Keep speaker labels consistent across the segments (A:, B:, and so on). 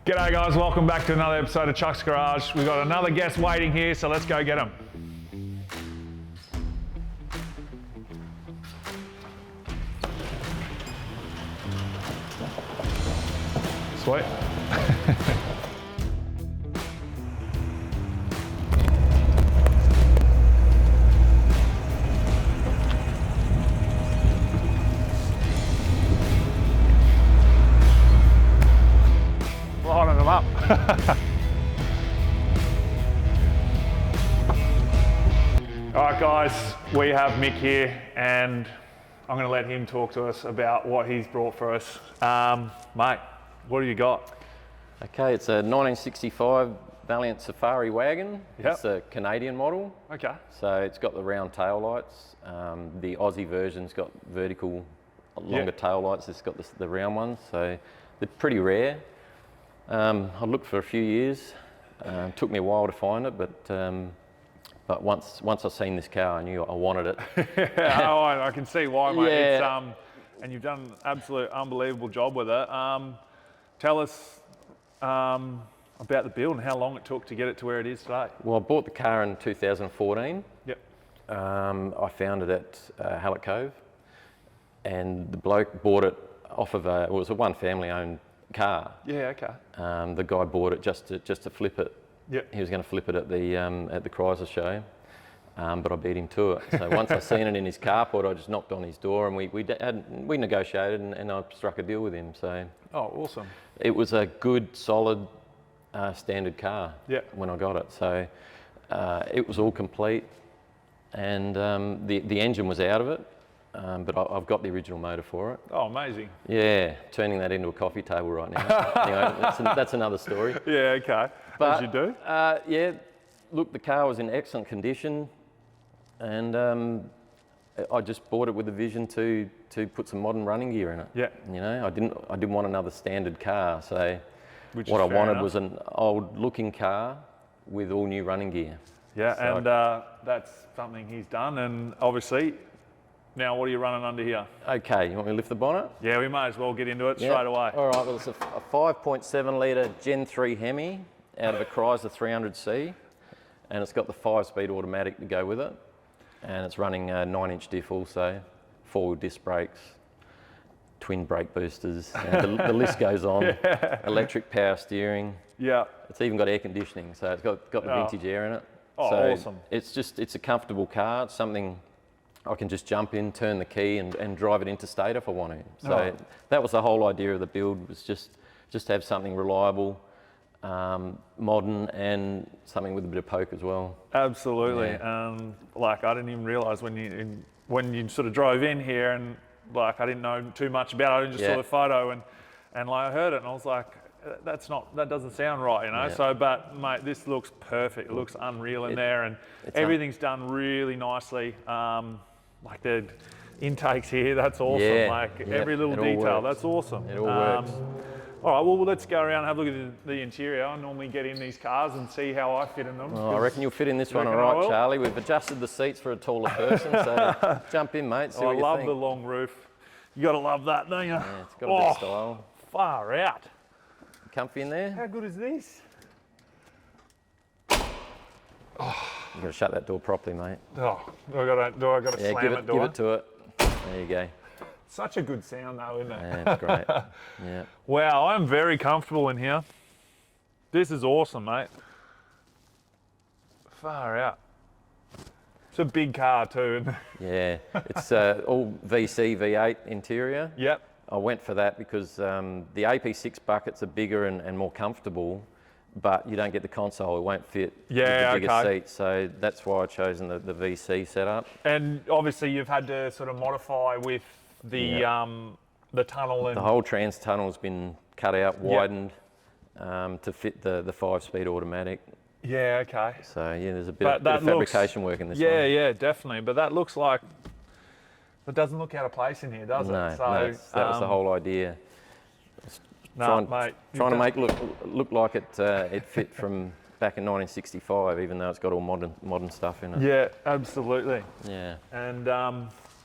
A: G'day guys, welcome back to another episode of Chux Garage. We've got another guest waiting here, so let's go get him. Sweet. Lining them up. All right guys, we have Mick here and I'm going to let him talk to us about what he's brought for us. Mate, what do you got?
B: Okay, it's a 1965 Valiant Safari Wagon.
A: Yep.
B: It's a Canadian model.
A: Okay.
B: So it's got the round tail lights. The Aussie version's got vertical, longer tail lights. It's got the round ones, so they're pretty rare. I looked for a few years. Took me a while to find it, but once I seen this car, I knew I wanted it.
A: Oh, I can see why, mate.
B: Yeah.
A: It's, and you've done an absolute unbelievable job with it. Tell us about the build and how long it took to get it to where it is today.
B: Well, I bought the car in 2014.
A: Yep.
B: I found it at Hallett Cove, and the bloke bought it off of it was a one family owned car.
A: Yeah. Okay.
B: The guy bought it just to flip it.
A: Yep.
B: He was going to flip it at the Chrysler show, but I beat him to it. So once I seen it in his carport, I just knocked on his door and we negotiated and I struck a deal with him. So
A: Oh, awesome.
B: it was a good, solid, standard car.
A: Yep.
B: When I got it. So it was all complete, and the engine was out of it. But I've got the original motor for it.
A: Oh, amazing.
B: Yeah, turning that into a coffee table right now. Anyway, that's another story.
A: Yeah. Okay.
B: But,
A: As you do.
B: Yeah, look, the car was in excellent condition, and I just bought it with a vision to put some modern running gear in it.
A: Yeah.
B: You know, I didn't want another standard car, so
A: Which
B: what
A: is
B: I
A: fair
B: wanted
A: enough.
B: was an old-looking car with all new running gear.
A: Yeah,
B: So
A: and that's something he's done. And obviously, now what are you running under here?
B: Okay, you want me to lift the bonnet?
A: Yeah, we might as well get into it
B: Yeah.
A: straight away.
B: All right, well, it's a 5.7 litre Gen 3 Hemi out of a Chrysler 300C, and it's got the 5-speed automatic to go with it, and it's running a 9-inch diff also, 4-wheel disc brakes, twin brake boosters, and the list goes on.
A: Yeah.
B: Electric power steering.
A: Yeah.
B: It's even got air conditioning, so it's got the
A: Oh.
B: vintage air in it.
A: Oh,
B: so
A: awesome.
B: It's a comfortable car. It's something I can just jump in, turn the key, and drive it interstate if I want to. So
A: Oh.
B: that was the whole idea of the build, was just have something reliable, modern, and something with a bit of poke as well.
A: Absolutely.
B: Yeah.
A: Like I didn't even realise when you sort of drove in here, and like I didn't know too much about it. I just saw
B: Yeah.
A: the photo and like I heard it and I was like, that doesn't sound right, you know.
B: Yeah.
A: So, but mate, this looks perfect. It looks unreal in there, and
B: it's
A: everything's done really nicely. Like the intakes here, that's awesome.
B: Yeah,
A: Like
B: yeah,
A: every little
B: it all
A: detail,
B: works.
A: that's awesome.
B: It all works.
A: All right, well, let's go around and have a look at the interior. I normally get in these cars and see how I fit in them.
B: Well, I reckon you'll fit in this one all
A: reckon I
B: right,
A: will?
B: Charlie. We've adjusted the seats for a taller person, so jump in, mate. See
A: I
B: what you
A: love
B: think.
A: the long roof. You gotta love that, don't you?
B: Yeah, it's got a bit of style.
A: Far out.
B: Comfy in there?
A: How good is this?
B: You've got to shut that door properly, mate.
A: Oh, do I gotta
B: Yeah,
A: slam
B: give
A: it,
B: it,
A: do
B: give
A: I?
B: it to it. There you go.
A: Such a good sound though, isn't it?
B: Yeah, it's great. Yeah.
A: Wow, I'm very comfortable in here. This is awesome, mate. Far out. It's a big car too, isn't it?
B: Yeah, it's all VC V8 interior.
A: Yep.
B: I went for that because the AP6 buckets are bigger and more comfortable, but you don't get the console. It won't fit
A: Yeah,
B: with the bigger
A: okay.
B: seats. So that's why I've chosen the VC setup.
A: And obviously you've had to sort of modify with the tunnel and
B: The whole trans tunnel's been cut out, widened to fit the 5-speed automatic.
A: yeah, okay.
B: So yeah, there's a bit,
A: But
B: of
A: that looks-
B: fabrication work in this
A: Yeah,
B: one.
A: yeah, definitely. But that looks like it doesn't look out of place in here, does
B: No,
A: it?
B: no, that was the whole idea.
A: No,
B: Trying,
A: mate.
B: trying to make look like it fit from back in 1965, even though it's got all modern stuff in it.
A: Yeah, absolutely.
B: Yeah.
A: And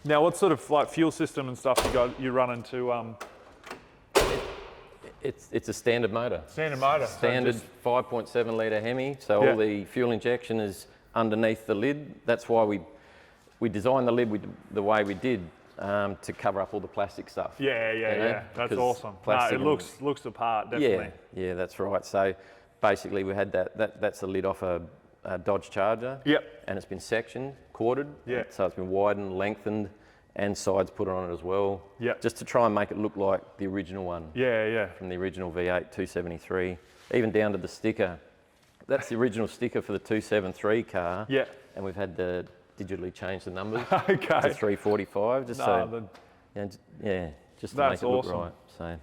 A: now, what sort of like fuel system and stuff you running to?
B: It's a standard motor.
A: Standard motor.
B: Standard
A: So
B: 5.7 litre Hemi. So all the fuel injection is underneath the lid. That's why we designed the lid the way we did to cover up all the plastic stuff.
A: Yeah. That's awesome. No, it looks the part, definitely.
B: Yeah, that's right. So basically we had that's the lid off a Dodge Charger.
A: Yep.
B: And it's been sectioned, quartered.
A: Yeah.
B: So it's been widened, lengthened, and sides put on it as well.
A: Yep.
B: Just to try and make it look like the original one.
A: Yeah.
B: From the original V8 273, even down to the sticker. That's the original sticker for the 273 car.
A: Yeah.
B: And we've had to digitally change the numbers
A: Okay.
B: to 345, just to make it look right. So,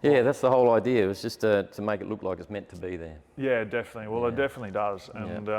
B: yeah, that's the whole idea. It was just to make it look like it's meant to be there.
A: Yeah, definitely. Well, it definitely does. And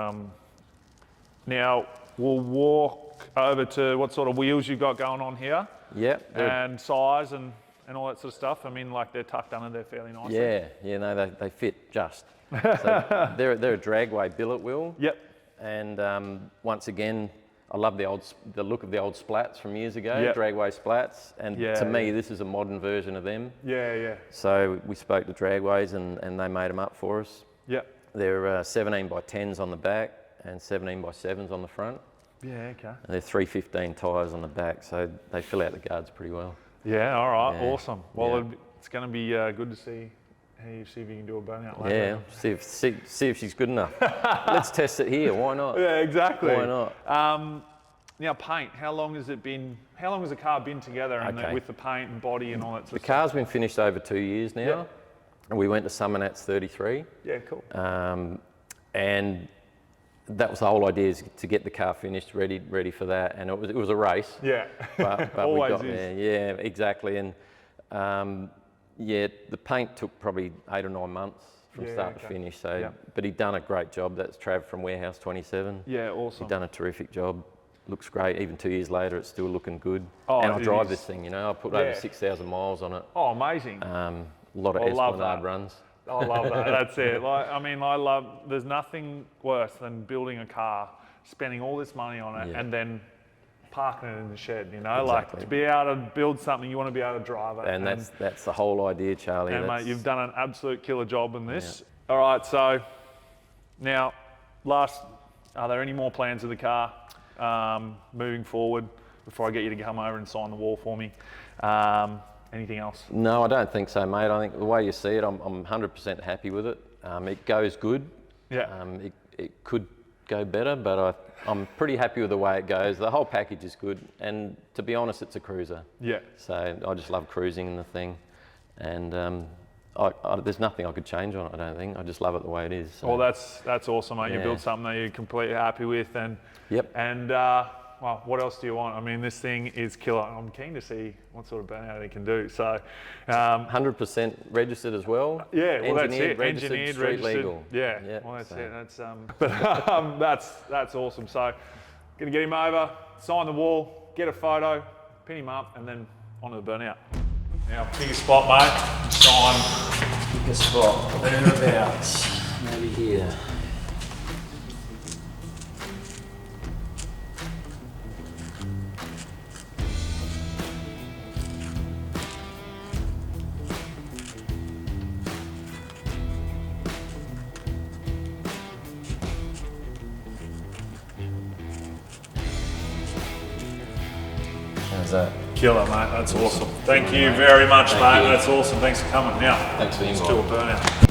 A: now we'll walk over to what sort of wheels you've got going on here.
B: Yeah.
A: And size and all that sort of stuff. I mean, like they're tucked under there fairly nicely.
B: Yeah, no, they fit just. So they're a dragway billet wheel.
A: Yep.
B: And once again, I love the look of the old splats from years ago, dragway splats. And to me, this is a modern version of them.
A: Yeah.
B: So we spoke to Dragways and they made them up for us.
A: Yep.
B: They're 17 by 10s on the back and 17 by 7s on the front.
A: Yeah, okay.
B: And they're 315 tyres on the back, so they fill out the guards pretty well.
A: Yeah, all right, awesome. Well, it's going to be good to see if you can do a burnout later.
B: Yeah, see if she's good enough. Let's test it here. Why not?
A: Yeah, exactly.
B: Why not?
A: Now, paint. How long has the car been together with the paint and body and all that sort of stuff?
B: The car's been finished over 2 years now.
A: Yep.
B: And we went to Summernats 33.
A: Yeah, cool.
B: And that was the whole idea, is to get the car finished, ready for that. And it was a race.
A: Yeah.
B: But
A: Always
B: we got
A: is.
B: there. Yeah, exactly. And the paint took probably 8 or 9 months from start to finish. So, but he'd done a great job. That's Trav from Warehouse 27.
A: Yeah, awesome.
B: He'd done a terrific job. Looks great. Even 2 years later, it's still looking good.
A: Oh,
B: and I drive this thing, I put over 6,000 miles on it.
A: Oh, amazing.
B: A lot of Esplanade runs.
A: I love that. That's it. There's nothing worse than building a car, spending all this money on it, and then parking it in the shed,
B: Exactly.
A: Like to be able to build something, you want to be able to drive it.
B: And that's the whole idea, Charlie.
A: And mate, you've done an absolute killer job in this. Yeah. All right, so now, are there any more plans of the car moving forward before I get you to come over and sign the wall for me? Anything else?
B: No, I don't think so, mate. I think the way you see it, I'm 100% happy with it. It goes good.
A: Yeah.
B: It could go better, but I'm pretty happy with the way it goes. The whole package is good, and to be honest, it's a cruiser.
A: Yeah.
B: So I just love cruising in the thing, and there's nothing I could change on it, I don't think. I just love it the way it is. So.
A: Well, that's awesome, mate. You built something that you're completely happy with, and well, what else do you want? I mean, this thing is killer. I'm keen to see what sort of burnout it can do. So,
B: 100% registered as well.
A: Yeah, well, that's it.
B: Registered,
A: Engineered,
B: street
A: registered.
B: legal.
A: Yeah. Well, that's it. That's awesome. So, gonna get him over, sign the wall, get a photo, pin him up, and then onto the burnout. Now, pick a spot, mate. Sign.
C: Pick a spot. Thereabouts. Maybe here. How's that?
A: Killer, mate. That's awesome. Thank you very much, mate.
B: you.
A: That's awesome. Thanks for coming. Now,
B: Thanks for the
A: let's
B: invite.
A: do a burnout.